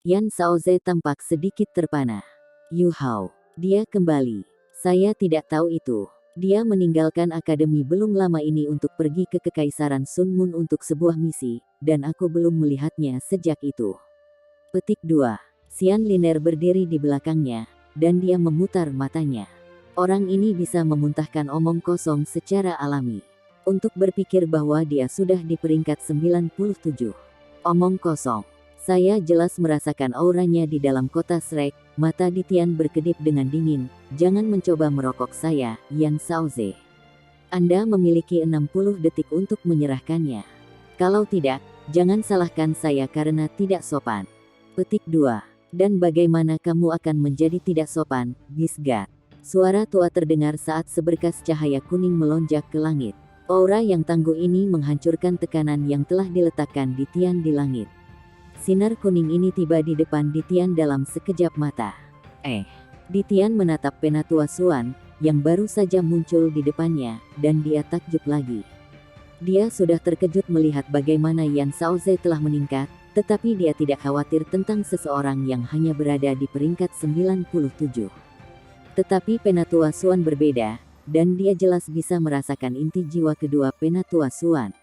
Yan Shaoze tampak sedikit terpana. Yu Hao, dia kembali. Saya tidak tahu itu. Dia meninggalkan akademi belum lama ini untuk pergi ke Kekaisaran Sun Moon untuk sebuah misi, dan aku belum melihatnya sejak itu. Petik 2. Xian Liner berdiri di belakangnya, dan dia memutar matanya. Orang ini bisa memuntahkan omong kosong secara alami. Untuk berpikir bahwa dia sudah di peringkat 97. Omong kosong. Saya jelas merasakan auranya di dalam kota Shrek. Mata Ditian berkedip dengan dingin. Jangan mencoba merokok saya, Yan Shaoze. Anda memiliki 60 detik untuk menyerahkannya. Kalau tidak, jangan salahkan saya karena tidak sopan. Petik 2. Dan bagaimana kamu akan menjadi tidak sopan, Gisgat? Suara tua terdengar saat seberkas cahaya kuning melonjak ke langit. Aura yang tangguh ini menghancurkan tekanan yang telah diletakkan Ditian di langit. Sinar kuning ini tiba di depan Ditian dalam sekejap mata. Ditian menatap Penatua Xuan, yang baru saja muncul di depannya, dan dia takjub lagi. Dia sudah terkejut melihat bagaimana Yan Shaoze telah meningkat, tetapi dia tidak khawatir tentang seseorang yang hanya berada di peringkat 97. Tetapi Penatua Xuan berbeda, dan dia jelas bisa merasakan inti jiwa kedua Penatua Xuan.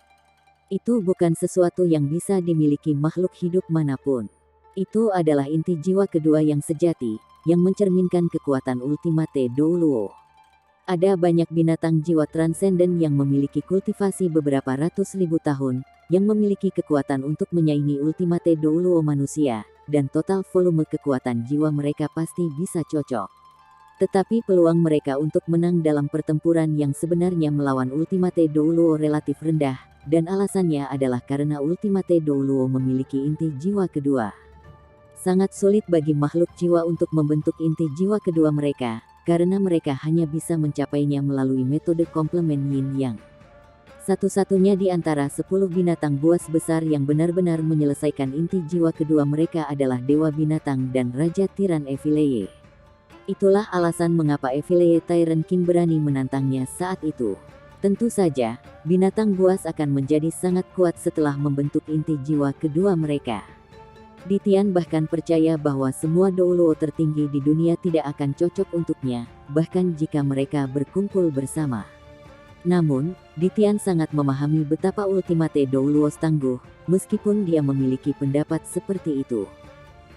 Itu bukan sesuatu yang bisa dimiliki makhluk hidup manapun. Itu adalah inti jiwa kedua yang sejati, yang mencerminkan kekuatan Ultimate Douluo. Ada banyak binatang jiwa transenden yang memiliki kultivasi beberapa ratus ribu tahun, yang memiliki kekuatan untuk menyaingi Ultimate Douluo manusia, dan total volume kekuatan jiwa mereka pasti bisa cocok. Tetapi peluang mereka untuk menang dalam pertempuran yang sebenarnya melawan Ultimate Douluo relatif rendah, dan alasannya adalah karena Ultimate Douluo memiliki inti jiwa kedua. Sangat sulit bagi makhluk jiwa untuk membentuk inti jiwa kedua mereka, karena mereka hanya bisa mencapainya melalui metode komplemen yin-yang. Satu-satunya di antara 10 binatang buas besar yang benar-benar menyelesaikan inti jiwa kedua mereka adalah Dewa Binatang dan Raja Tiran Evileye. Itulah alasan mengapa Evileye Tyrant King berani menantangnya saat itu. Tentu saja, binatang buas akan menjadi sangat kuat setelah membentuk inti jiwa kedua mereka. Ditian bahkan percaya bahwa semua Douluo tertinggi di dunia tidak akan cocok untuknya, bahkan jika mereka berkumpul bersama. Namun, Ditian sangat memahami betapa Ultimate Douluo tangguh, meskipun dia memiliki pendapat seperti itu.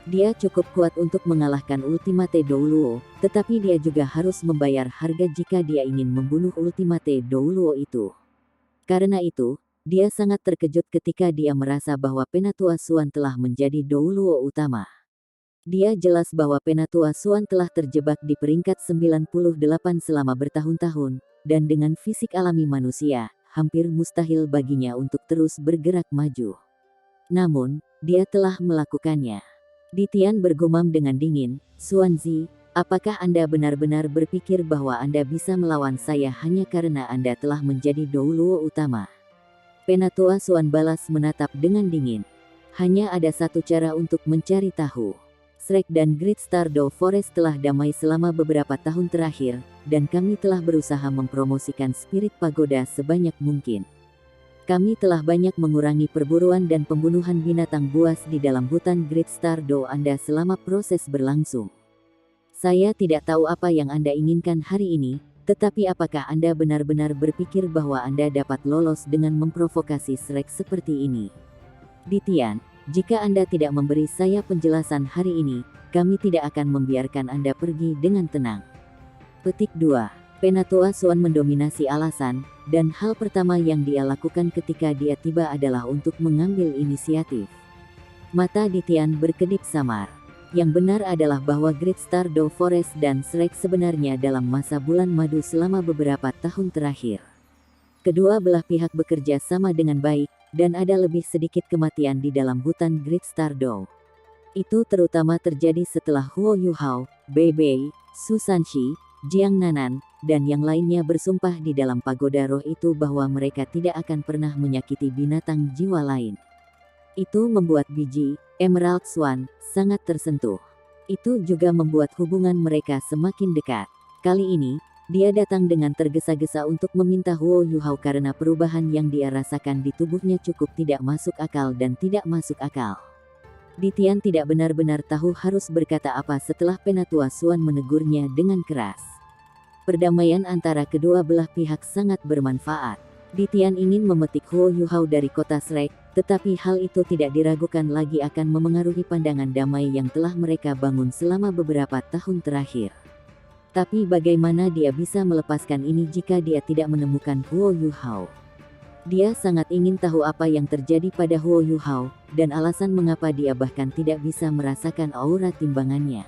Dia cukup kuat untuk mengalahkan Ultimate Douluo, tetapi dia juga harus membayar harga jika dia ingin membunuh Ultimate Douluo itu. Karena itu, dia sangat terkejut ketika dia merasa bahwa Penatua Xuan telah menjadi Douluo utama. Dia jelas bahwa Penatua Xuan telah terjebak di peringkat 98 selama bertahun-tahun, dan dengan fisik alami manusia, hampir mustahil baginya untuk terus bergerak maju. Namun, dia telah melakukannya. Ditian bergumam dengan dingin, "Xuanzi, apakah Anda benar-benar berpikir bahwa Anda bisa melawan saya hanya karena Anda telah menjadi Douluo utama?" Penatua Xuan balas menatap dengan dingin. "Hanya ada satu cara untuk mencari tahu. Shrek dan Great Stardew Forest telah damai selama beberapa tahun terakhir, dan kami telah berusaha mempromosikan spirit pagoda sebanyak mungkin. Kami telah banyak mengurangi perburuan dan pembunuhan binatang buas di dalam hutan Great Stardew Anda selama proses berlangsung. Saya tidak tahu apa yang Anda inginkan hari ini, tetapi apakah Anda benar-benar berpikir bahwa Anda dapat lolos dengan memprovokasi Shrek seperti ini? Ditian, jika Anda tidak memberi saya penjelasan hari ini, kami tidak akan membiarkan Anda pergi dengan tenang." Petik 2. Penatua Xuan mendominasi alasan, dan hal pertama yang dia lakukan ketika dia tiba adalah untuk mengambil inisiatif. Mata Ditian berkedip samar. Yang benar adalah bahwa Great Stardew Forest dan Shrek sebenarnya dalam masa bulan madu selama beberapa tahun terakhir. Kedua belah pihak bekerja sama dengan baik, dan ada lebih sedikit kematian di dalam hutan Great Stardew. Itu terutama terjadi setelah Huo Yuhao, Bei Bei, Su Sanxi, Jiang Nanan, dan yang lainnya bersumpah di dalam pagoda roh itu bahwa mereka tidak akan pernah menyakiti binatang jiwa lain. Itu membuat biji Emerald Swan sangat tersentuh. Itu juga membuat hubungan mereka semakin dekat. Kali ini, dia datang dengan tergesa-gesa untuk meminta Huo Yuhao karena perubahan yang dia rasakan di tubuhnya cukup tidak masuk akal dan tidak masuk akal. Ditian tidak benar-benar tahu harus berkata apa setelah Penatua Suan menegurnya dengan keras. Perdamaian antara kedua belah pihak sangat bermanfaat. Ditian ingin memetik Huo Yuhao dari kota Shrek, tetapi hal itu tidak diragukan lagi akan memengaruhi pandangan damai yang telah mereka bangun selama beberapa tahun terakhir. Tapi bagaimana dia bisa melepaskan ini jika dia tidak menemukan Huo Yuhao? Dia sangat ingin tahu apa yang terjadi pada Huo Yuhao, dan alasan mengapa dia bahkan tidak bisa merasakan aura timbangannya.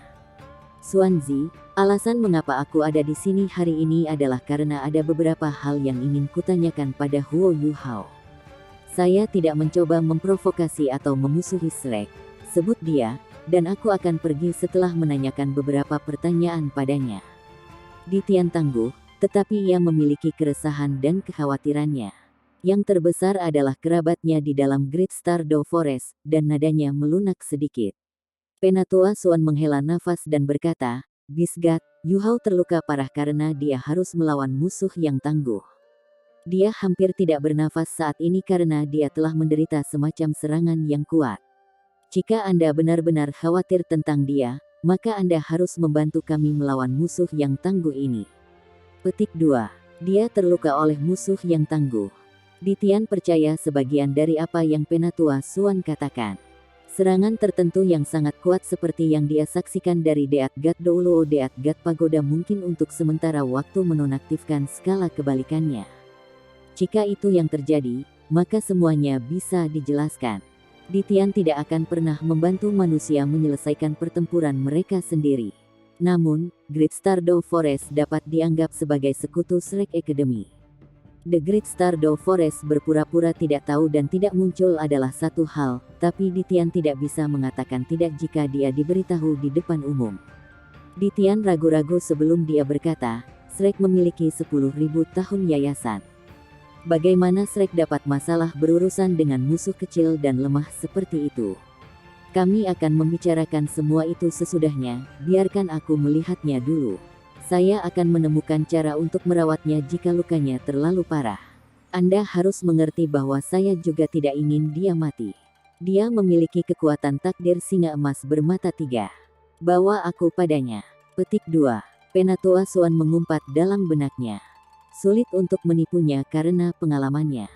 Xuanzi, alasan mengapa aku ada di sini hari ini adalah karena ada beberapa hal yang ingin kutanyakan pada Huo Yuhao. Saya tidak mencoba memprovokasi atau memusuhi Shrek, sebut dia, dan aku akan pergi setelah menanyakan beberapa pertanyaan padanya. Ditian tangguh, tetapi ia memiliki keresahan dan kekhawatirannya. Yang terbesar adalah kerabatnya di dalam Great Stardew Forest, dan nadanya melunak sedikit. Penatua Suan menghela nafas dan berkata, Bisgat, Yuhao terluka parah karena dia harus melawan musuh yang tangguh. Dia hampir tidak bernafas saat ini karena dia telah menderita semacam serangan yang kuat. Jika Anda benar-benar khawatir tentang dia, maka Anda harus membantu kami melawan musuh yang tangguh ini. Petik 2. Dia terluka oleh musuh yang tangguh. Ditian percaya sebagian dari apa yang Penatua Suan katakan. Serangan tertentu yang sangat kuat seperti yang dia saksikan dari Deat God Douluo Deat God Pagoda mungkin untuk sementara waktu menonaktifkan skala kebalikannya. Jika itu yang terjadi, maka semuanya bisa dijelaskan. Ditian tidak akan pernah membantu manusia menyelesaikan pertempuran mereka sendiri. Namun, Great Stardew Forest dapat dianggap sebagai sekutu Shrek Academy. The Great Stardew Forest berpura-pura tidak tahu dan tidak muncul adalah satu hal, tapi Ditian tidak bisa mengatakan tidak jika dia diberitahu di depan umum. Ditian ragu-ragu sebelum dia berkata, Shrek memiliki 10.000 tahun yayasan. Bagaimana Shrek dapat masalah berurusan dengan musuh kecil dan lemah seperti itu? Kami akan membicarakan semua itu sesudahnya, biarkan aku melihatnya dulu. Saya akan menemukan cara untuk merawatnya jika lukanya terlalu parah. Anda harus mengerti bahwa saya juga tidak ingin dia mati. Dia memiliki kekuatan takdir singa emas bermata 3. Bawa aku padanya. Petik 2. Penatua Suan mengumpat dalam benaknya. Sulit untuk menipunya karena pengalamannya.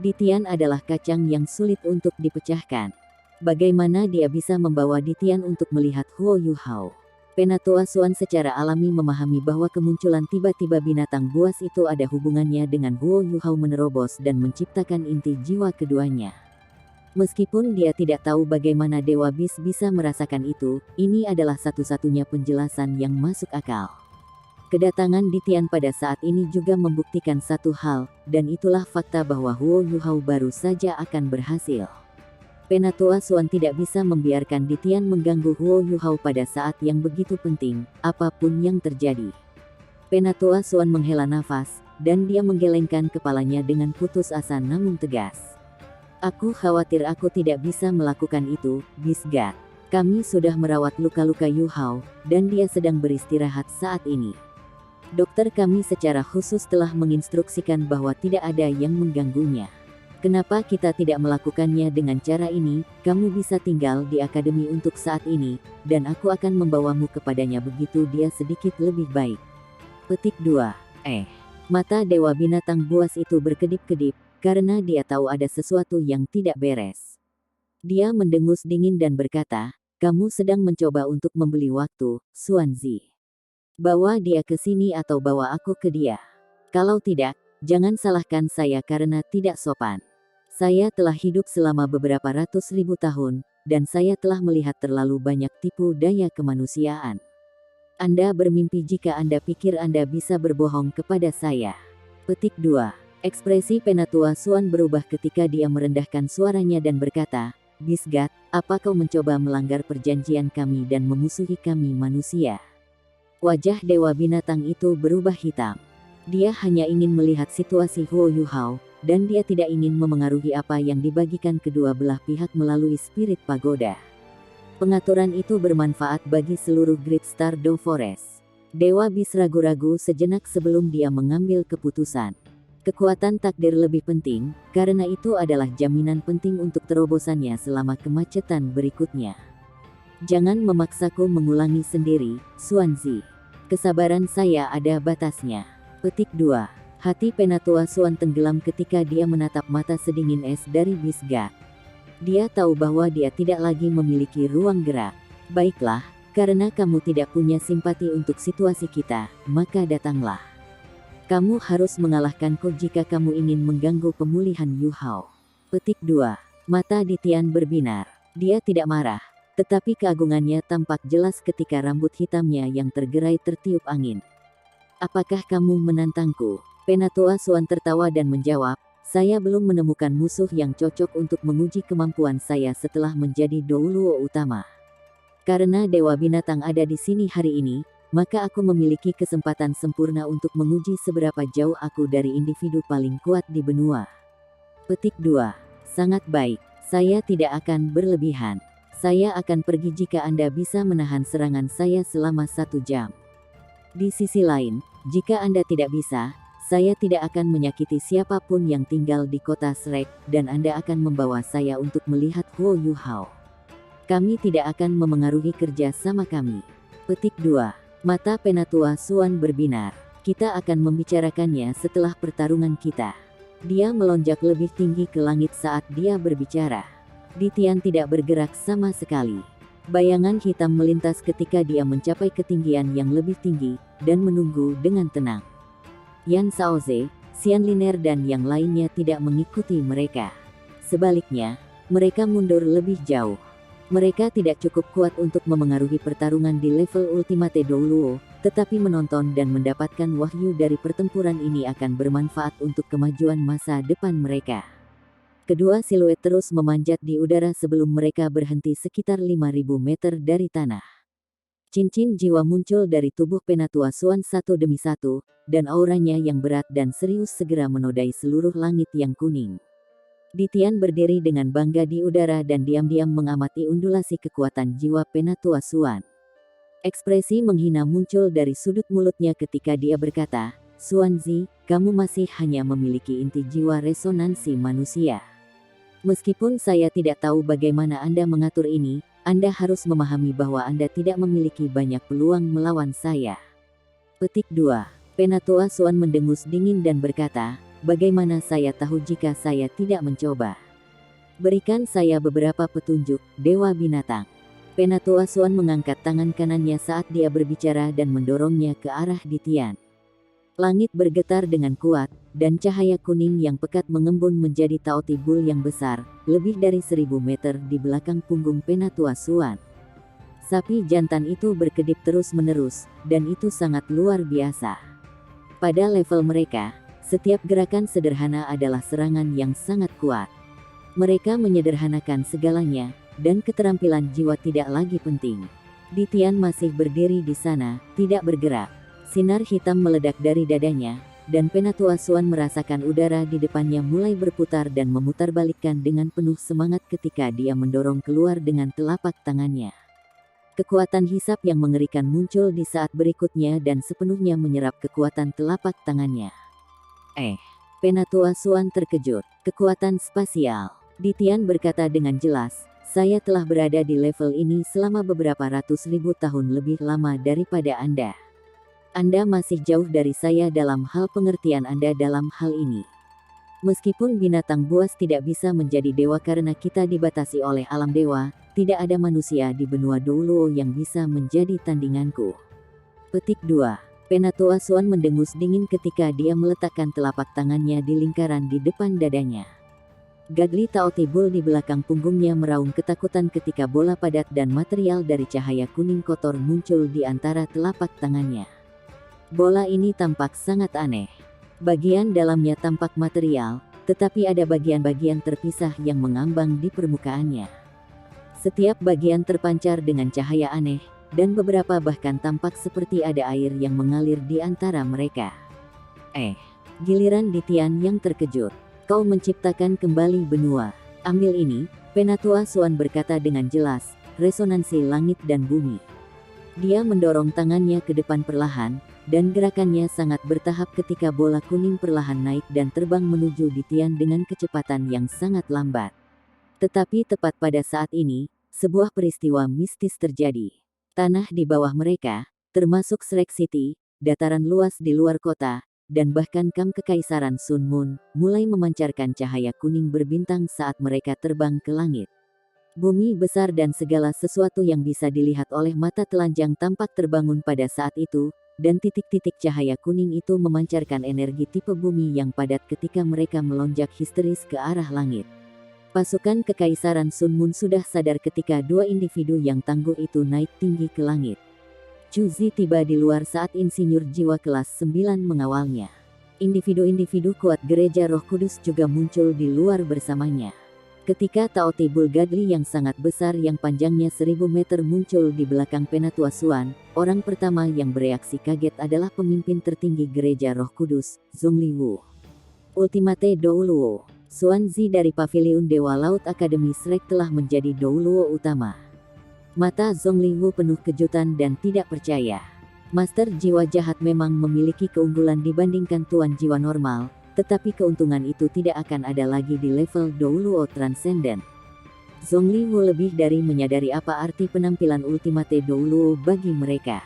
Ditian adalah kacang yang sulit untuk dipecahkan. Bagaimana dia bisa membawa Ditian untuk melihat Huo Yuhao? Penatua Suan secara alami memahami bahwa kemunculan tiba-tiba binatang buas itu ada hubungannya dengan Huo Yuhao menerobos dan menciptakan inti jiwa keduanya. Meskipun dia tidak tahu bagaimana Dewa Bis bisa merasakan itu, ini adalah satu-satunya penjelasan yang masuk akal. Kedatangan Ditian pada saat ini juga membuktikan satu hal, dan itulah fakta bahwa Huo Yuhao baru saja akan berhasil. Penatua Suan tidak bisa membiarkan Ditian mengganggu Huo Yuhao pada saat yang begitu penting, apapun yang terjadi. Penatua Suan menghela nafas, dan dia menggelengkan kepalanya dengan putus asa namun tegas. Aku khawatir aku tidak bisa melakukan itu, Bisgat. Kami sudah merawat luka-luka Yuhao, dan dia sedang beristirahat saat ini. Dokter kami secara khusus telah menginstruksikan bahwa tidak ada yang mengganggunya. Kenapa kita tidak melakukannya dengan cara ini? Kamu bisa tinggal di akademi untuk saat ini, dan aku akan membawamu kepadanya begitu dia sedikit lebih baik. Petik 2. Mata Dewa Binatang Buas itu berkedip-kedip, karena dia tahu ada sesuatu yang tidak beres. Dia mendengus dingin dan berkata, kamu sedang mencoba untuk membeli waktu, Xuanzi. Bawa dia ke sini atau bawa aku ke dia. Kalau tidak, jangan salahkan saya karena tidak sopan. Saya telah hidup selama beberapa ratus ribu tahun, dan saya telah melihat terlalu banyak tipu daya kemanusiaan. Anda bermimpi jika Anda pikir Anda bisa berbohong kepada saya. Petik 2. Ekspresi Penatua Suan berubah ketika dia merendahkan suaranya dan berkata, Bisgat, apa kau mencoba melanggar perjanjian kami dan memusuhi kami manusia? Wajah Dewa Binatang itu berubah hitam. Dia hanya ingin melihat situasi Huo Yuhao, dan dia tidak ingin memengaruhi apa yang dibagikan kedua belah pihak melalui spirit pagoda. Pengaturan itu bermanfaat bagi seluruh Great Stardew Forest. Dewa Bis ragu-ragu sejenak sebelum dia mengambil keputusan. Kekuatan takdir lebih penting, karena itu adalah jaminan penting untuk terobosannya selama kemacetan berikutnya. Jangan memaksaku mengulangi sendiri, Xuanzi. Kesabaran saya ada batasnya. Petik 2. Hati Penatua Xuan tenggelam ketika dia menatap mata sedingin es dari Bisga. Dia tahu bahwa dia tidak lagi memiliki ruang gerak. Baiklah, karena kamu tidak punya simpati untuk situasi kita, maka datanglah. Kamu harus mengalahkanku jika kamu ingin mengganggu pemulihan Yu Hao. Petik 2. Mata di Tian berbinar. Dia tidak marah, tetapi keagungannya tampak jelas ketika rambut hitamnya yang tergerai tertiup angin. Apakah kamu menantangku? Penatua Xuan tertawa dan menjawab, saya belum menemukan musuh yang cocok untuk menguji kemampuan saya setelah menjadi Douluo utama. Karena Dewa Binatang ada di sini hari ini, maka aku memiliki kesempatan sempurna untuk menguji seberapa jauh aku dari individu paling kuat di benua. Petik 2. Sangat baik, saya tidak akan berlebihan. Saya akan pergi jika Anda bisa menahan serangan saya selama 1 jam. Di sisi lain, jika Anda tidak bisa, saya tidak akan menyakiti siapapun yang tinggal di kota Shrek, dan Anda akan membawa saya untuk melihat Huo Yu Hao. Kami tidak akan memengaruhi kerja sama kami. Petik 2. Mata Penatua Xuan berbinar. Kita akan membicarakannya setelah pertarungan kita. Dia melonjak lebih tinggi ke langit saat dia berbicara. Ditian tidak bergerak sama sekali. Bayangan hitam melintas ketika dia mencapai ketinggian yang lebih tinggi, dan menunggu dengan tenang. Yan Shaoze, Xian Liner dan yang lainnya tidak mengikuti mereka. Sebaliknya, mereka mundur lebih jauh. Mereka tidak cukup kuat untuk memengaruhi pertarungan di level Ultimate Douluo, tetapi menonton dan mendapatkan wahyu dari pertempuran ini akan bermanfaat untuk kemajuan masa depan mereka. Kedua siluet terus memanjat di udara sebelum mereka berhenti sekitar 5.000 meter dari tanah. Cincin jiwa muncul dari tubuh Penatua Xuan satu demi satu, dan auranya yang berat dan serius segera menodai seluruh langit yang kuning. Ditian berdiri dengan bangga di udara dan diam-diam mengamati undulasi kekuatan jiwa Penatua Xuan. Ekspresi menghina muncul dari sudut mulutnya ketika dia berkata, Xuanzi, kamu masih hanya memiliki inti jiwa resonansi manusia. Meskipun saya tidak tahu bagaimana Anda mengatur ini, Anda harus memahami bahwa Anda tidak memiliki banyak peluang melawan saya. Petik 2. Penatua Xuan mendengus dingin dan berkata, bagaimana saya tahu jika saya tidak mencoba? Berikan saya beberapa petunjuk, Dewa Binatang. Penatua Xuan mengangkat tangan kanannya saat dia berbicara dan mendorongnya ke arah Ditian. Langit bergetar dengan kuat, dan cahaya kuning yang pekat mengembun menjadi taotibul yang besar, lebih dari 1.000 meter di belakang punggung Penatua Xuan. Sapi jantan itu berkedip terus-menerus, dan itu sangat luar biasa. Pada level mereka, setiap gerakan sederhana adalah serangan yang sangat kuat. Mereka menyederhanakan segalanya, dan keterampilan jiwa tidak lagi penting. Ditian masih berdiri di sana, tidak bergerak. Sinar hitam meledak dari dadanya, dan Penatua Xuan merasakan udara di depannya mulai berputar dan memutarbalikkan dengan penuh semangat ketika dia mendorong keluar dengan telapak tangannya. Kekuatan hisap yang mengerikan muncul di saat berikutnya dan sepenuhnya menyerap kekuatan telapak tangannya. Penatua Xuan terkejut. Kekuatan spasial. Ditian berkata dengan jelas, saya telah berada di level ini selama beberapa ratus ribu tahun lebih lama daripada Anda. Anda masih jauh dari saya dalam hal pengertian Anda dalam hal ini. Meskipun binatang buas tidak bisa menjadi dewa karena kita dibatasi oleh alam dewa, tidak ada manusia di benua Douluo yang bisa menjadi tandinganku. Petik 2. Penatua Xuan mendengus dingin ketika dia meletakkan telapak tangannya di lingkaran di depan dadanya. Gagli taotibul di belakang punggungnya meraung ketakutan ketika bola padat dan material dari cahaya kuning kotor muncul di antara telapak tangannya. Bola ini tampak sangat aneh. Bagian dalamnya tampak material, tetapi ada bagian-bagian terpisah yang mengambang di permukaannya. Setiap bagian terpancar dengan cahaya aneh, dan beberapa bahkan tampak seperti ada air yang mengalir di antara mereka. Giliran Ditian yang terkejut. Kau menciptakan kembali benua. Ambil ini, Penatua Xuan berkata dengan jelas, resonansi langit dan bumi. Dia mendorong tangannya ke depan perlahan, dan gerakannya sangat bertahap ketika bola kuning perlahan naik dan terbang menuju Ditian dengan kecepatan yang sangat lambat. Tetapi tepat pada saat ini, sebuah peristiwa mistis terjadi. Tanah di bawah mereka, termasuk Shrek City, dataran luas di luar kota, dan bahkan kam Kekaisaran Sun Moon, mulai memancarkan cahaya kuning berbintang saat mereka terbang ke langit. Bumi besar dan segala sesuatu yang bisa dilihat oleh mata telanjang tampak terbangun pada saat itu, dan titik-titik cahaya kuning itu memancarkan energi tipe bumi yang padat ketika mereka melonjak histeris ke arah langit. Pasukan Kekaisaran Sun Moon sudah sadar ketika dua individu yang tangguh itu naik tinggi ke langit. Chu Zi tiba di luar saat insinyur jiwa kelas 9 mengawalnya. Individu-individu kuat gereja Roh Kudus juga muncul di luar bersamanya. Ketika Tao Te Gadli yang sangat besar yang panjangnya 1000 meter muncul di belakang Penatua Xuan, orang pertama yang bereaksi kaget adalah pemimpin tertinggi gereja Roh Kudus, Zhongli Wu. Ultimate Douluo. Xuan Zi dari Paviliun Dewa Laut Akademi Shrek telah menjadi Douluo utama. Mata Zhongli Wu penuh kejutan dan tidak percaya. Master jiwa jahat memang memiliki keunggulan dibandingkan tuan jiwa normal, tetapi keuntungan itu tidak akan ada lagi di level Douluo Transcendent. Zhongli Wu lebih dari menyadari apa arti penampilan Ultimate Douluo bagi mereka.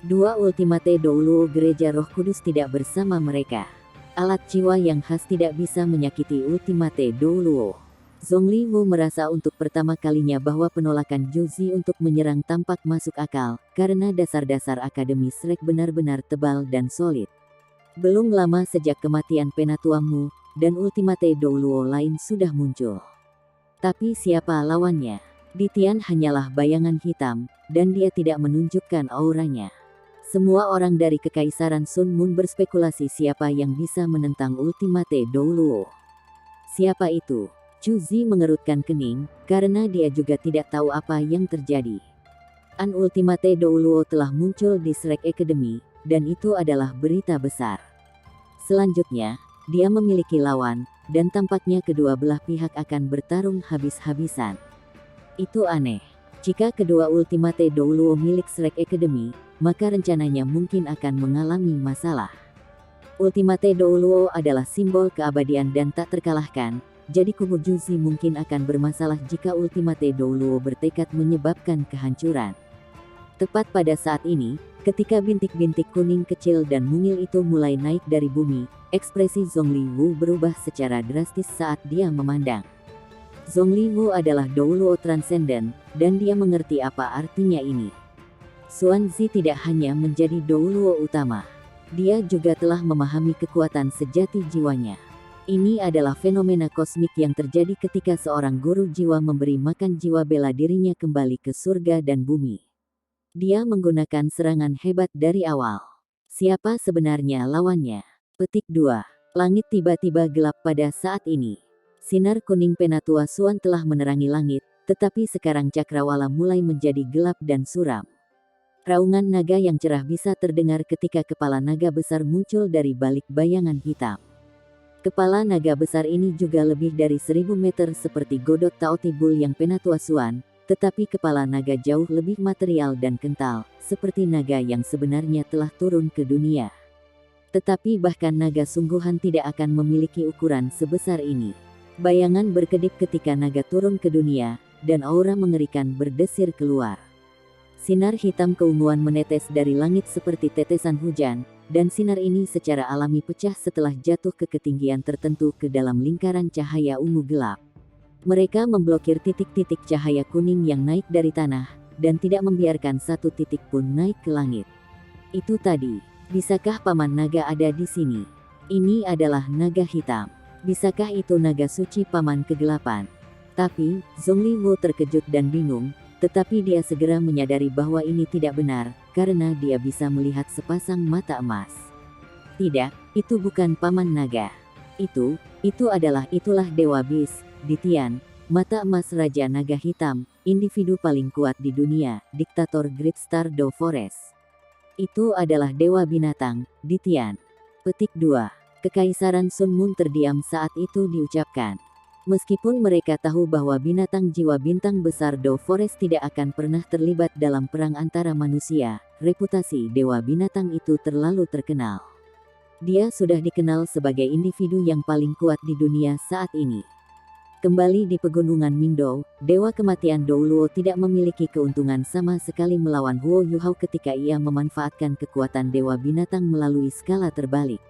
Dua Ultimate Douluo Gereja Roh Kudus tidak bersama mereka. Alat jiwa yang khas tidak bisa menyakiti Ultimate Douluo. Zhongli Wu merasa untuk pertama kalinya bahwa penolakan Zhu Zi untuk menyerang tampak masuk akal, karena dasar-dasar Akademi Shrek benar-benar tebal dan solid. Belum lama sejak kematian Penatua Mu, dan Ultimate Douluo lain sudah muncul. Tapi siapa lawannya? Ditian hanyalah bayangan hitam, dan dia tidak menunjukkan auranya. Semua orang dari Kekaisaran Sun Moon berspekulasi siapa yang bisa menentang Ultimate Douluo. Siapa itu? Chu Zi mengerutkan kening, karena dia juga tidak tahu apa yang terjadi. An Ultimate Douluo telah muncul di Shrek Academy, dan itu adalah berita besar. Selanjutnya, dia memiliki lawan, dan tampaknya kedua belah pihak akan bertarung habis-habisan. Itu aneh. Jika kedua Ultimate Douluo milik Shrek Academy, maka rencananya mungkin akan mengalami masalah. Ultimate Douluo adalah simbol keabadian dan tak terkalahkan, jadi kubu Zhu Zi mungkin akan bermasalah jika Ultimate Douluo bertekad menyebabkan kehancuran. Tepat pada saat ini, ketika bintik-bintik kuning kecil dan mungil itu mulai naik dari bumi, ekspresi Zhongli Wu berubah secara drastis saat dia memandang. Zhongli Wu adalah Douluo Transcendent, dan dia mengerti apa artinya ini. Xuan Zi tidak hanya menjadi Douluo utama. Dia juga telah memahami kekuatan sejati jiwanya. Ini adalah fenomena kosmik yang terjadi ketika seorang guru jiwa memberi makan jiwa bela dirinya kembali ke surga dan bumi. Dia menggunakan serangan hebat dari awal. Siapa sebenarnya lawannya? Petik 2. Langit tiba-tiba gelap pada saat ini. Sinar kuning Penatua Xuan telah menerangi langit, tetapi sekarang cakrawala mulai menjadi gelap dan suram. Raungan naga yang cerah bisa terdengar ketika kepala naga besar muncul dari balik bayangan hitam. Kepala naga besar ini juga lebih dari 1000 meter seperti godot Tao Te Bull yang Penatua Xuan, tetapi kepala naga jauh lebih material dan kental, seperti naga yang sebenarnya telah turun ke dunia. Tetapi bahkan naga sungguhan tidak akan memiliki ukuran sebesar ini. Bayangan berkedip ketika naga turun ke dunia, dan aura mengerikan berdesir keluar. Sinar hitam keunguan menetes dari langit seperti tetesan hujan, dan sinar ini secara alami pecah setelah jatuh ke ketinggian tertentu ke dalam lingkaran cahaya ungu gelap. Mereka memblokir titik-titik cahaya kuning yang naik dari tanah, dan tidak membiarkan satu titik pun naik ke langit. Itu tadi. Bisakah Paman Naga ada di sini? Ini adalah naga hitam. Bisakah itu naga suci Paman Kegelapan? Tapi, Zhongli Wu terkejut dan bingung, tetapi dia segera menyadari bahwa ini tidak benar, karena dia bisa melihat sepasang mata emas. Tidak, itu bukan Paman Naga. Itulah Dewa Bis, Ditian, mata emas Raja Naga Hitam, individu paling kuat di dunia, diktator Great Star Do Forest. Itu adalah Dewa Binatang, Ditian. Petik 2. Kekaisaran Sun Moon terdiam saat itu diucapkan. Meskipun mereka tahu bahwa binatang jiwa bintang besar Do Forest tidak akan pernah terlibat dalam perang antara manusia, reputasi Dewa Binatang itu terlalu terkenal. Dia sudah dikenal sebagai individu yang paling kuat di dunia saat ini. Kembali di pegunungan Mingdou, Dewa Kematian Douluo tidak memiliki keuntungan sama sekali melawan Huo Yuhao ketika ia memanfaatkan kekuatan Dewa Binatang melalui skala terbalik.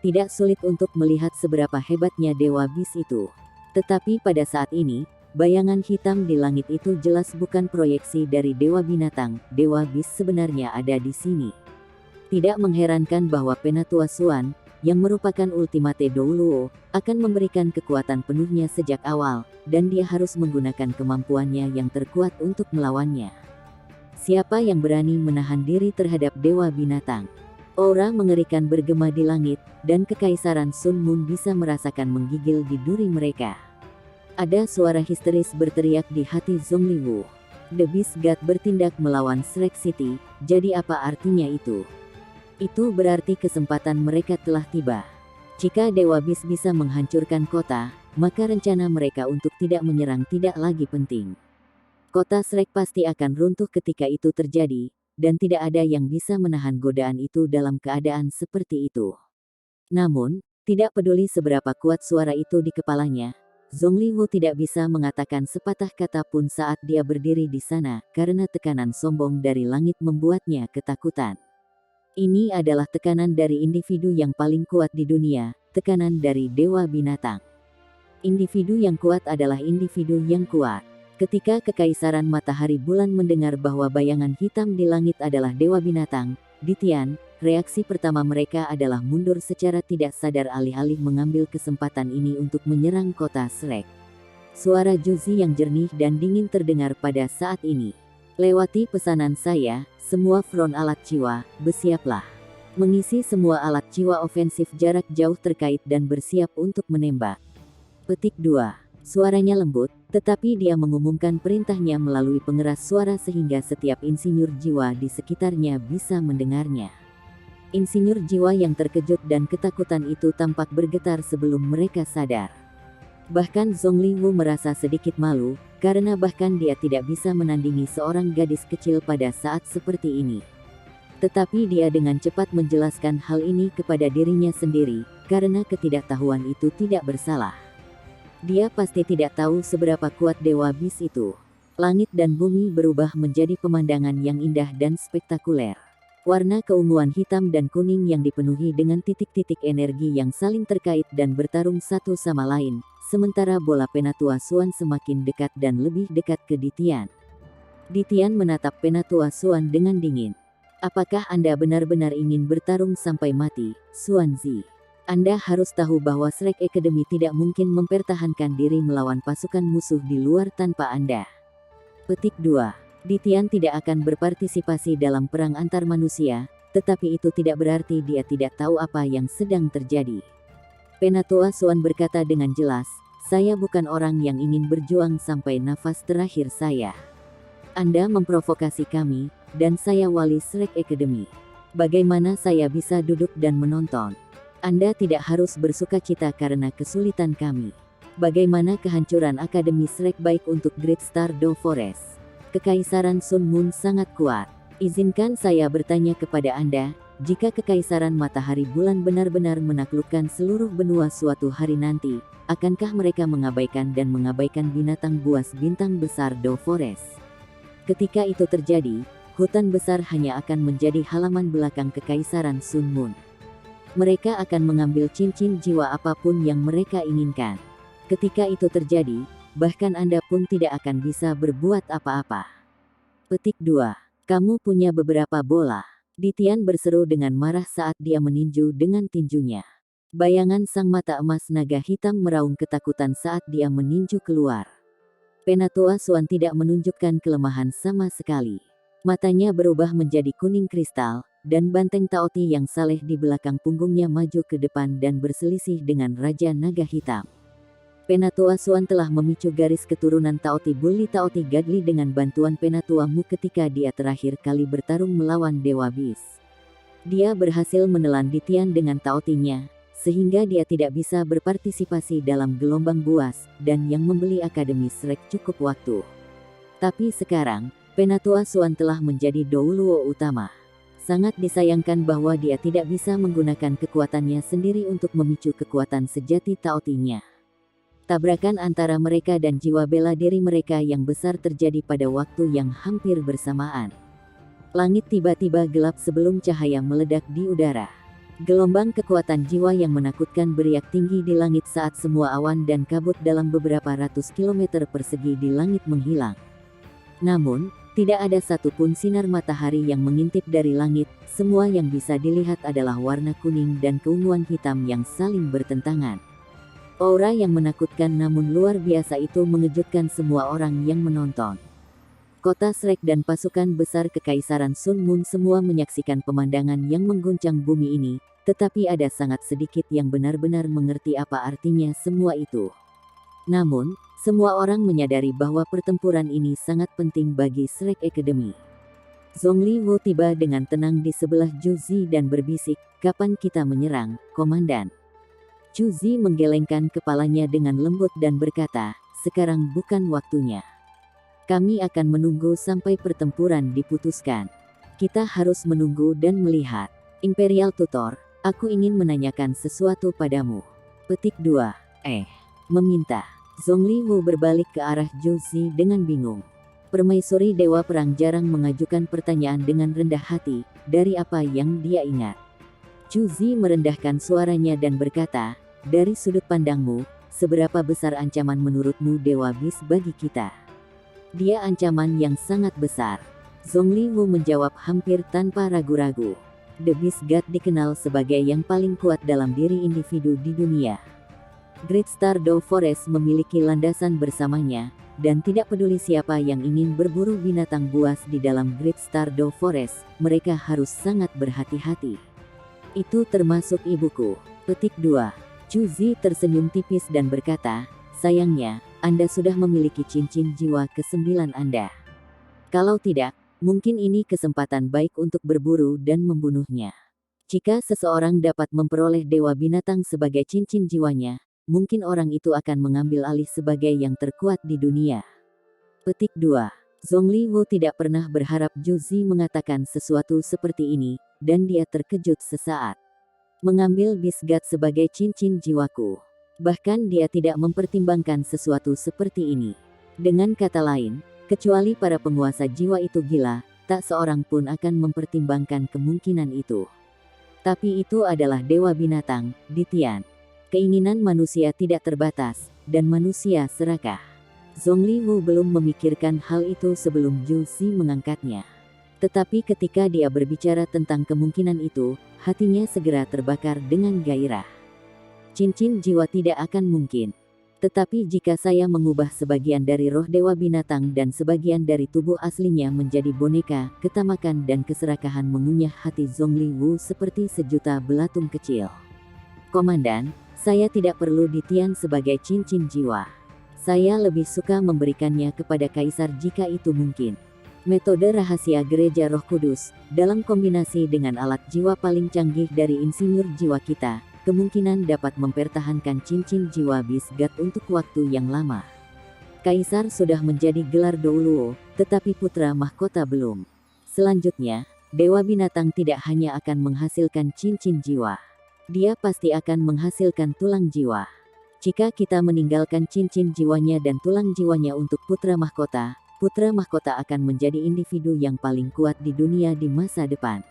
Tidak sulit untuk melihat seberapa hebatnya Dewa Bis itu. Tetapi pada saat ini, bayangan hitam di langit itu jelas bukan proyeksi dari Dewa Binatang. Dewa Bis sebenarnya ada di sini. Tidak mengherankan bahwa Penatua Xuan, yang merupakan Ultimate Douluo, akan memberikan kekuatan penuhnya sejak awal, dan dia harus menggunakan kemampuannya yang terkuat untuk melawannya. Siapa yang berani menahan diri terhadap Dewa Binatang? Aura mengerikan bergema di langit, dan Kekaisaran Sun Moon bisa merasakan menggigil di duri mereka. Ada suara histeris berteriak di hati Zhongli Wu. The Beast God bertindak melawan Shrek City, jadi apa artinya itu? Itu berarti kesempatan mereka telah tiba. Jika Dewa Beast bisa menghancurkan kota, maka rencana mereka untuk tidak menyerang tidak lagi penting. Kota Shrek pasti akan runtuh ketika itu terjadi, dan tidak ada yang bisa menahan godaan itu dalam keadaan seperti itu. Namun, tidak peduli seberapa kuat suara itu di kepalanya, Zhongli Wu tidak bisa mengatakan sepatah kata pun saat dia berdiri di sana, karena tekanan sombong dari langit membuatnya ketakutan. Ini adalah tekanan dari individu yang paling kuat di dunia, tekanan dari Dewa Binatang. Individu yang kuat adalah individu yang kuat. Ketika Kekaisaran Matahari Bulan mendengar bahwa bayangan hitam di langit adalah Dewa Binatang, di Tian, reaksi pertama mereka adalah mundur secara tidak sadar alih-alih mengambil kesempatan ini untuk menyerang kota Shrek. Suara Juzi yang jernih dan dingin terdengar pada saat ini. Lewati pesanan saya, semua front alat jiwa, bersiaplah. Mengisi semua alat jiwa ofensif jarak jauh terkait dan bersiap untuk menembak. Petik 2. Suaranya lembut, tetapi dia mengumumkan perintahnya melalui pengeras suara sehingga setiap insinyur jiwa di sekitarnya bisa mendengarnya. Insinyur jiwa yang terkejut dan ketakutan itu tampak bergetar sebelum mereka sadar. Bahkan Zhongli Wu merasa sedikit malu, karena bahkan dia tidak bisa menandingi seorang gadis kecil pada saat seperti ini. Tetapi dia dengan cepat menjelaskan hal ini kepada dirinya sendiri, karena ketidaktahuan itu tidak bersalah. Dia pasti tidak tahu seberapa kuat Dewa Bis itu. Langit dan bumi berubah menjadi pemandangan yang indah dan spektakuler. Warna keunguan hitam dan kuning yang dipenuhi dengan titik-titik energi yang saling terkait dan bertarung satu sama lain, sementara bola Penatua Xuan semakin dekat dan lebih dekat ke Ditian. Ditian menatap Penatua Xuan dengan dingin. Apakah Anda benar-benar ingin bertarung sampai mati, Xuanzi? Anda harus tahu bahwa Shrek Academy tidak mungkin mempertahankan diri melawan pasukan musuh di luar tanpa Anda. Petik 2. Ditian tidak akan berpartisipasi dalam perang antar manusia, tetapi itu tidak berarti dia tidak tahu apa yang sedang terjadi. Penatua Xuan berkata dengan jelas, saya bukan orang yang ingin berjuang sampai nafas terakhir saya. Anda memprovokasi kami, dan saya wali Shrek Academy. Bagaimana saya bisa duduk dan menonton? Anda tidak harus bersukacita karena kesulitan kami. Bagaimana kehancuran Akademi Shrek baik untuk Great Star Do Forest? Kekaisaran Sun Moon sangat kuat. Izinkan saya bertanya kepada Anda, jika Kekaisaran Matahari Bulan benar-benar menaklukkan seluruh benua suatu hari nanti, akankah mereka mengabaikan binatang buas bintang besar Do Forest? Ketika itu terjadi, hutan besar hanya akan menjadi halaman belakang Kekaisaran Sun Moon. Mereka akan mengambil cincin jiwa apapun yang mereka inginkan. Ketika itu terjadi, bahkan Anda pun tidak akan bisa berbuat apa-apa. Petik 2. Kamu punya beberapa bola. Ditian berseru dengan marah saat dia meninju dengan tinjunya. Bayangan sang mata emas naga hitam meraung ketakutan saat dia meninju keluar. Penatua Xuan tidak menunjukkan kelemahan sama sekali. Matanya berubah menjadi kuning kristal, dan banteng Taoti yang saleh di belakang punggungnya maju ke depan dan berselisih dengan Raja Naga Hitam. Penatua Xuan telah memicu garis keturunan Taoti Bully Taoti Gadli dengan bantuan Penatua Mu ketika dia terakhir kali bertarung melawan Dewa Bis. Dia berhasil menelan Ditian dengan Taotinya, sehingga dia tidak bisa berpartisipasi dalam gelombang buas, dan yang membeli Akademi Shrek cukup waktu. Tapi sekarang, Penatua Suan telah menjadi Douluo utama. Sangat disayangkan bahwa dia tidak bisa menggunakan kekuatannya sendiri untuk memicu kekuatan sejati Taotinya. Tabrakan antara mereka dan jiwa bela diri mereka yang besar terjadi pada waktu yang hampir bersamaan. Langit tiba-tiba gelap sebelum cahaya meledak di udara. Gelombang kekuatan jiwa yang menakutkan beriak tinggi di langit saat semua awan dan kabut dalam beberapa ratus kilometer persegi di langit menghilang. Namun, tidak ada satupun sinar matahari yang mengintip dari langit. Semua yang bisa dilihat adalah warna kuning dan keunguan hitam yang saling bertentangan. Aura yang menakutkan namun luar biasa itu mengejutkan semua orang yang menonton. Kota Shrek dan pasukan besar Kekaisaran Sun Moon semua menyaksikan pemandangan yang mengguncang bumi ini, tetapi ada sangat sedikit yang benar-benar mengerti apa artinya semua itu. Namun, semua orang menyadari bahwa pertempuran ini sangat penting bagi Shrek Academy. Zhongli Wu tiba dengan tenang di sebelah Juzi dan berbisik, "Kapan kita menyerang, Komandan?" Juzi menggelengkan kepalanya dengan lembut dan berkata, "Sekarang bukan waktunya. Kami akan menunggu sampai pertempuran diputuskan. Kita harus menunggu dan melihat." Imperial Tutor, aku ingin menanyakan sesuatu padamu. Petik 2. Meminta. Zhongli Wu berbalik ke arah Juzi dengan bingung. Permaisuri Dewa Perang jarang mengajukan pertanyaan dengan rendah hati, dari apa yang dia ingat. Juzi merendahkan suaranya dan berkata, "Dari sudut pandangmu, seberapa besar ancaman menurutmu Dewa Bis bagi kita?" "Dia ancaman yang sangat besar." Zhongli Wu menjawab hampir tanpa ragu-ragu. The Beast God dikenal sebagai yang paling kuat dalam diri individu di dunia. Great Stardew Forest memiliki landasan bersamanya, dan tidak peduli siapa yang ingin berburu binatang buas di dalam Great Stardew Forest, mereka harus sangat berhati-hati. Itu termasuk ibuku. Petik 2. Juzi tersenyum tipis dan berkata, "Sayangnya, Anda sudah memiliki cincin jiwa ke-9 Anda. Kalau tidak, mungkin ini kesempatan baik untuk berburu dan membunuhnya. Jika seseorang dapat memperoleh Dewa Binatang sebagai cincin jiwanya, mungkin orang itu akan mengambil alih sebagai yang terkuat di dunia." Petik 2. Zhongli Wu tidak pernah berharap Juzi mengatakan sesuatu seperti ini, dan dia terkejut sesaat. Mengambil Beast God sebagai cincin jiwaku. Bahkan dia tidak mempertimbangkan sesuatu seperti ini. Dengan kata lain, kecuali para penguasa jiwa itu gila, tak seorang pun akan mempertimbangkan kemungkinan itu. Tapi itu adalah Dewa Binatang, di Tian. Keinginan manusia tidak terbatas, dan manusia serakah. Zhongli Wu belum memikirkan hal itu sebelum Juzi mengangkatnya. Tetapi ketika dia berbicara tentang kemungkinan itu, hatinya segera terbakar dengan gairah. Cincin jiwa tidak akan mungkin. Tetapi jika saya mengubah sebagian dari roh Dewa Binatang dan sebagian dari tubuh aslinya menjadi boneka, ketamakan dan keserakahan mengunyah hati Zhongli Wu seperti sejuta belatung kecil. "Komandan, saya tidak perlu di Tian sebagai cincin jiwa. Saya lebih suka memberikannya kepada Kaisar jika itu mungkin. Metode rahasia Gereja Roh Kudus, dalam kombinasi dengan alat jiwa paling canggih dari insinyur jiwa kita, kemungkinan dapat mempertahankan cincin jiwa Beast God untuk waktu yang lama. Kaisar sudah menjadi gelar Douluo, tetapi putra mahkota belum. Selanjutnya, Dewa Binatang tidak hanya akan menghasilkan cincin jiwa. Dia pasti akan menghasilkan tulang jiwa. Jika kita meninggalkan cincin jiwanya dan tulang jiwanya untuk putra mahkota akan menjadi individu yang paling kuat di dunia di masa depan."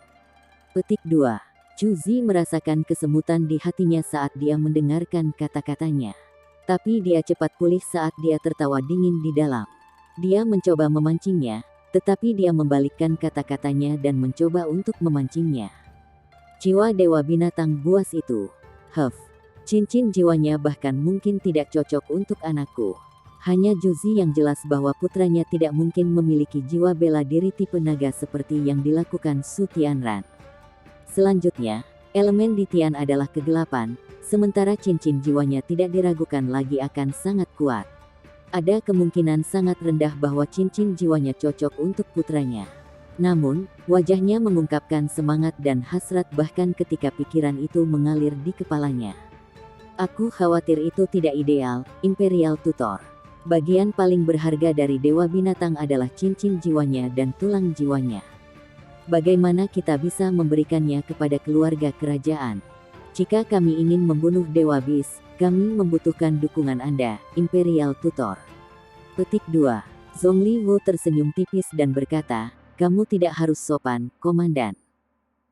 Petik 2. Juzi merasakan kesemutan di hatinya saat dia mendengarkan kata-katanya. Tapi dia cepat pulih saat dia tertawa dingin di dalam. Dia mencoba memancingnya, tetapi dia membalikkan kata-katanya dan mencoba untuk memancingnya. "Jiwa Dewa Binatang buas itu. Cincin jiwanya bahkan mungkin tidak cocok untuk anakku." Hanya Juzi yang jelas bahwa putranya tidak mungkin memiliki jiwa bela diri tipe naga seperti yang dilakukan Su Tianran. Selanjutnya, elemen di Tian adalah kegelapan, sementara cincin jiwanya tidak diragukan lagi akan sangat kuat. Ada kemungkinan sangat rendah bahwa cincin jiwanya cocok untuk putranya. Namun, wajahnya mengungkapkan semangat dan hasrat bahkan ketika pikiran itu mengalir di kepalanya. "Aku khawatir itu tidak ideal, Imperial Tutor. Bagian paling berharga dari Dewa Binatang adalah cincin jiwanya dan tulang jiwanya. Bagaimana kita bisa memberikannya kepada keluarga kerajaan? Jika kami ingin membunuh Dewa Bis, kami membutuhkan dukungan Anda, Imperial Tutor. Petik 2. Zhongli Wu tersenyum tipis dan berkata, kamu tidak harus sopan, Komandan.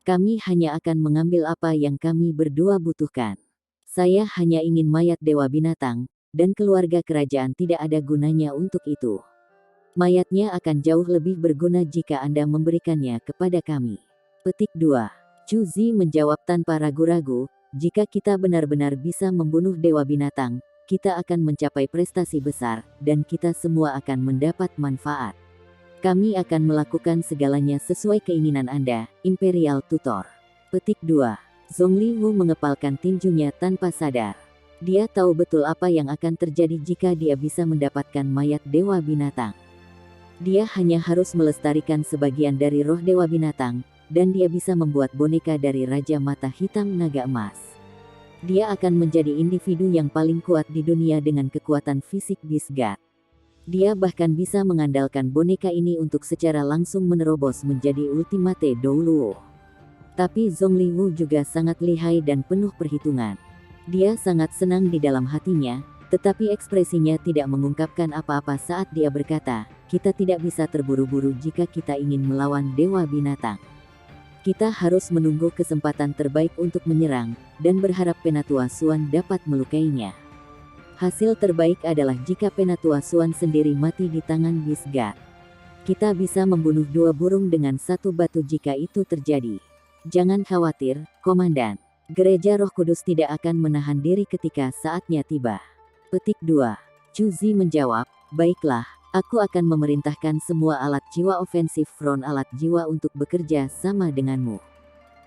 Kami hanya akan mengambil apa yang kami berdua butuhkan. Saya hanya ingin mayat Dewa Binatang, dan keluarga kerajaan tidak ada gunanya untuk itu. Mayatnya akan jauh lebih berguna jika Anda memberikannya kepada kami. Petik 2. Chu Zi menjawab tanpa ragu-ragu, jika kita benar-benar bisa membunuh Dewa Binatang, kita akan mencapai prestasi besar, dan kita semua akan mendapat manfaat. Kami akan melakukan segalanya sesuai keinginan Anda, Imperial Tutor. Petik 2. Zhongli Wu mengepalkan tinjunya tanpa sadar. Dia tahu betul apa yang akan terjadi jika dia bisa mendapatkan mayat Dewa Binatang. Dia hanya harus melestarikan sebagian dari roh Dewa Binatang, dan dia bisa membuat boneka dari Raja Mata Hitam Naga Emas. Dia akan menjadi individu yang paling kuat di dunia dengan kekuatan fisik Bisgat. Dia bahkan bisa mengandalkan boneka ini untuk secara langsung menerobos menjadi Ultimate Douluo. Tapi Zhongli Wu juga sangat lihai dan penuh perhitungan. Dia sangat senang di dalam hatinya, tetapi ekspresinya tidak mengungkapkan apa-apa saat dia berkata, kita tidak bisa terburu-buru jika kita ingin melawan Dewa Binatang. Kita harus menunggu kesempatan terbaik untuk menyerang, dan berharap Penatua Suan dapat melukainya. Hasil terbaik adalah jika Penatua Suan sendiri mati di tangan Bisgat. Kita bisa membunuh 2 burung dengan 1 batu jika itu terjadi. Jangan khawatir, Komandan. Gereja Roh Kudus tidak akan menahan diri ketika saatnya tiba. Petik 2. Chu Zi menjawab, baiklah, aku akan memerintahkan semua alat jiwa ofensif front alat jiwa untuk bekerja sama denganmu.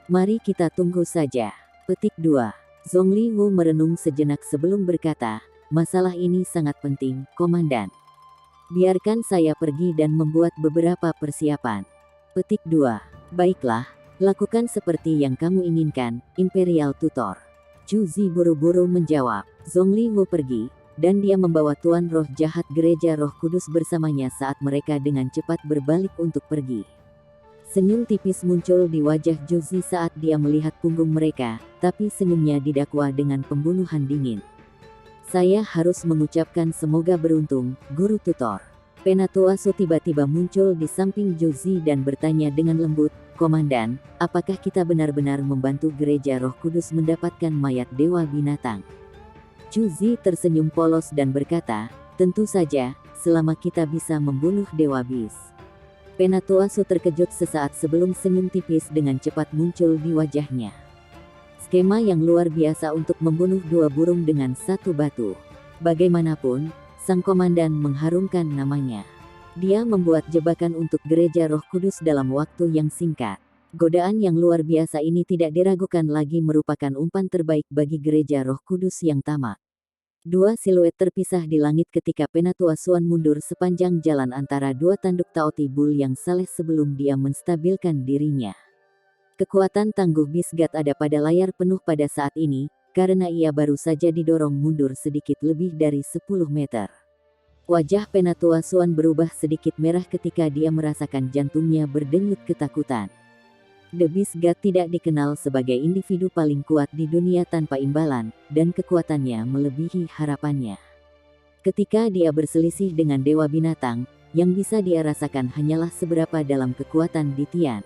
Mari kita tunggu saja. Petik 2. Zhongli Wu merenung sejenak sebelum berkata, masalah ini sangat penting, Komandan. Biarkan saya pergi dan membuat beberapa persiapan. Petik 2. Baiklah. Lakukan seperti yang kamu inginkan, Imperial Tutor. Chu Zi buru-buru menjawab. Zhongli Wu pergi, dan dia membawa Tuan Roh Jahat Gereja Roh Kudus bersamanya saat mereka dengan cepat berbalik untuk pergi. Senyum tipis muncul di wajah Chu Zi saat dia melihat punggung mereka, tapi senyumnya didakwa dengan pembunuhan dingin. Saya harus mengucapkan semoga beruntung, Guru Tutor. Penatua Su tiba-tiba muncul di samping Chu Zi dan bertanya dengan lembut, Komandan, apakah kita benar-benar membantu Gereja Roh Kudus mendapatkan mayat Dewa Binatang? Chu Zi tersenyum polos dan berkata, tentu saja, selama kita bisa membunuh Dewa Bis. Penatua Su terkejut sesaat sebelum senyum tipis dengan cepat muncul di wajahnya. Skema yang luar biasa untuk membunuh 2 burung dengan 1 batu. Bagaimanapun, sang komandan mengharumkan namanya. Dia membuat jebakan untuk Gereja Roh Kudus dalam waktu yang singkat. Godaan yang luar biasa ini tidak diragukan lagi merupakan umpan terbaik bagi Gereja Roh Kudus yang tamak. 2 siluet terpisah di langit ketika Penatua Suan mundur sepanjang jalan antara 2 tanduk Taoti Bull yang saleh sebelum dia menstabilkan dirinya. Kekuatan tangguh Bisgat ada pada layar penuh pada saat ini, karena ia baru saja didorong mundur sedikit lebih dari 10 meter. Wajah Penatua Suan berubah sedikit merah ketika dia merasakan jantungnya berdenyut ketakutan. The Bisgat tidak dikenal sebagai individu paling kuat di dunia tanpa imbalan, dan kekuatannya melebihi harapannya. Ketika dia berselisih dengan Dewa Binatang, yang bisa dia rasakan hanyalah seberapa dalam kekuatan Ditian.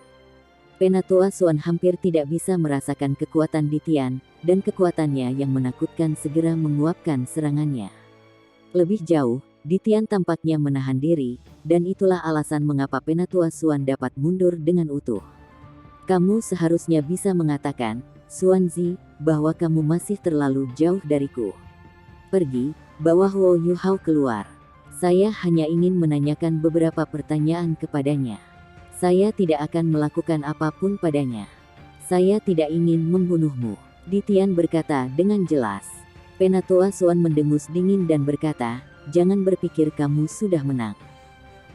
Penatua Suan hampir tidak bisa merasakan kekuatan Ditian, dan kekuatannya yang menakutkan segera menguapkan serangannya. Lebih jauh, Ditian tampaknya menahan diri, dan itulah alasan mengapa Penatua Suan dapat mundur dengan utuh. Kamu seharusnya bisa mengatakan, Suanzi, bahwa kamu masih terlalu jauh dariku. Pergi, bawa Huo Yuhao keluar. Saya hanya ingin menanyakan beberapa pertanyaan kepadanya. Saya tidak akan melakukan apapun padanya. Saya tidak ingin membunuhmu. Ditian berkata dengan jelas. Penatua Suan mendengus dingin dan berkata, jangan berpikir kamu sudah menang.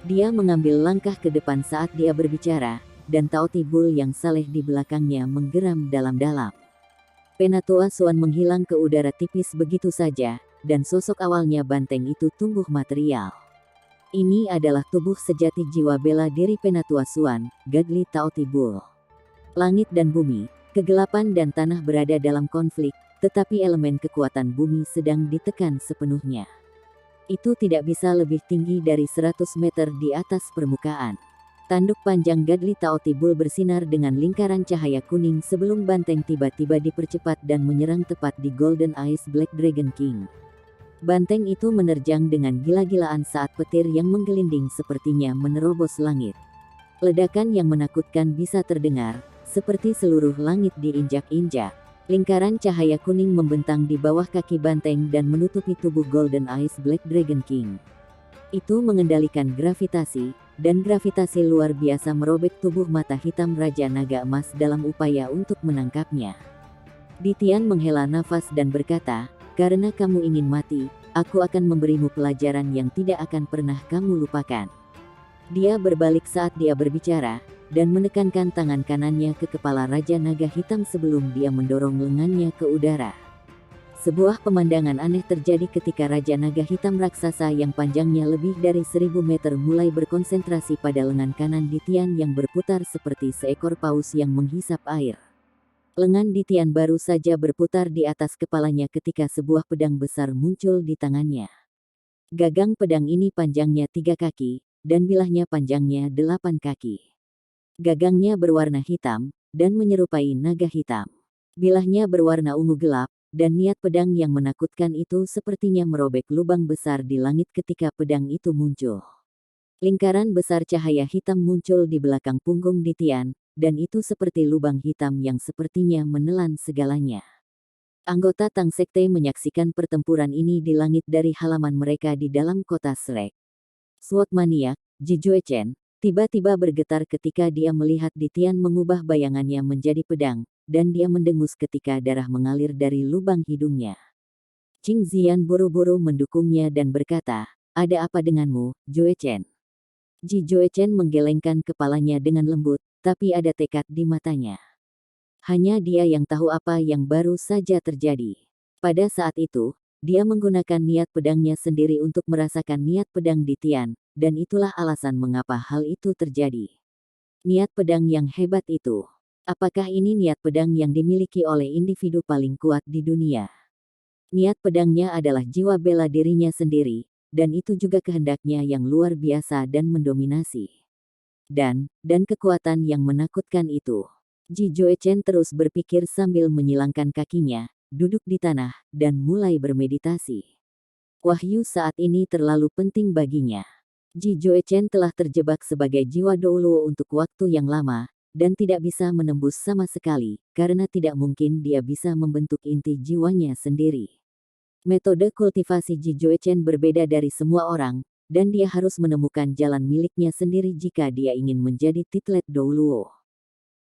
Dia mengambil langkah ke depan saat dia berbicara, dan Taoti Bull yang saleh di belakangnya menggeram dalam-dalam. Penatua Suan menghilang ke udara tipis begitu saja, dan sosok awalnya banteng itu tumbuh material. Ini adalah tubuh sejati jiwa bela diri Penatua Suan, Godly Taoti Bull. Langit dan bumi, kegelapan dan tanah berada dalam konflik, tetapi elemen kekuatan bumi sedang ditekan sepenuhnya. Itu tidak bisa lebih tinggi dari 100 meter di atas permukaan. Tanduk panjang Godly Taoti Bull bersinar dengan lingkaran cahaya kuning sebelum banteng tiba-tiba dipercepat dan menyerang tepat di Golden Eyes Black Dragon King. Banteng itu menerjang dengan gila-gilaan saat petir yang menggelinding sepertinya menerobos langit. Ledakan yang menakutkan bisa terdengar, seperti seluruh langit diinjak-injak. Lingkaran cahaya kuning membentang di bawah kaki banteng dan menutupi tubuh Golden Eyes Black Dragon King. Itu mengendalikan gravitasi, dan gravitasi luar biasa merobek tubuh mata hitam Raja Naga Emas dalam upaya untuk menangkapnya. Ditian menghela nafas dan berkata, "Karena kamu ingin mati, aku akan memberimu pelajaran yang tidak akan pernah kamu lupakan." Dia berbalik saat dia berbicara, dan menekankan tangan kanannya ke kepala Raja Naga Hitam sebelum dia mendorong lengannya ke udara. Sebuah pemandangan aneh terjadi ketika Raja Naga Hitam raksasa yang panjangnya lebih dari 1000 meter mulai berkonsentrasi pada lengan kanan Ditian yang berputar seperti seekor paus yang menghisap air. Lengan Ditian baru saja berputar di atas kepalanya ketika sebuah pedang besar muncul di tangannya. Gagang pedang ini panjangnya 3 kaki, dan bilahnya panjangnya 8 kaki. Gagangnya berwarna hitam, dan menyerupai naga hitam. Bilahnya berwarna ungu gelap, dan niat pedang yang menakutkan itu sepertinya merobek lubang besar di langit ketika pedang itu muncul. Lingkaran besar cahaya hitam muncul di belakang punggung Ditian, dan itu seperti lubang hitam yang sepertinya menelan segalanya. Anggota Tang Sekte menyaksikan pertempuran ini di langit dari halaman mereka di dalam kota Shrek. Sword maniak, Ji Juechen, tiba-tiba bergetar ketika dia melihat Ditian mengubah bayangannya menjadi pedang, dan dia mendengus ketika darah mengalir dari lubang hidungnya. Qing Ziyan buru-buru mendukungnya dan berkata, "Ada apa denganmu, Juechen?" Ji Juechen menggelengkan kepalanya dengan lembut, tapi ada tekad di matanya. Hanya dia yang tahu apa yang baru saja terjadi. Pada saat itu, dia menggunakan niat pedangnya sendiri untuk merasakan niat pedang Ditian, dan itulah alasan mengapa hal itu terjadi. Niat pedang yang hebat itu. Apakah ini niat pedang yang dimiliki oleh individu paling kuat di dunia? Niat pedangnya adalah jiwa bela dirinya sendiri, dan itu juga kehendaknya yang luar biasa dan mendominasi. Dan kekuatan yang menakutkan itu. Ji Juechen terus berpikir sambil menyilangkan kakinya, duduk di tanah, dan mulai bermeditasi. Wahyu saat ini terlalu penting baginya. Ji Juechen telah terjebak sebagai jiwa Douluo untuk waktu yang lama, dan tidak bisa menembus sama sekali, karena tidak mungkin dia bisa membentuk inti jiwanya sendiri. Metode kultivasi Ji Juechen berbeda dari semua orang, dan dia harus menemukan jalan miliknya sendiri jika dia ingin menjadi titlet Douluo.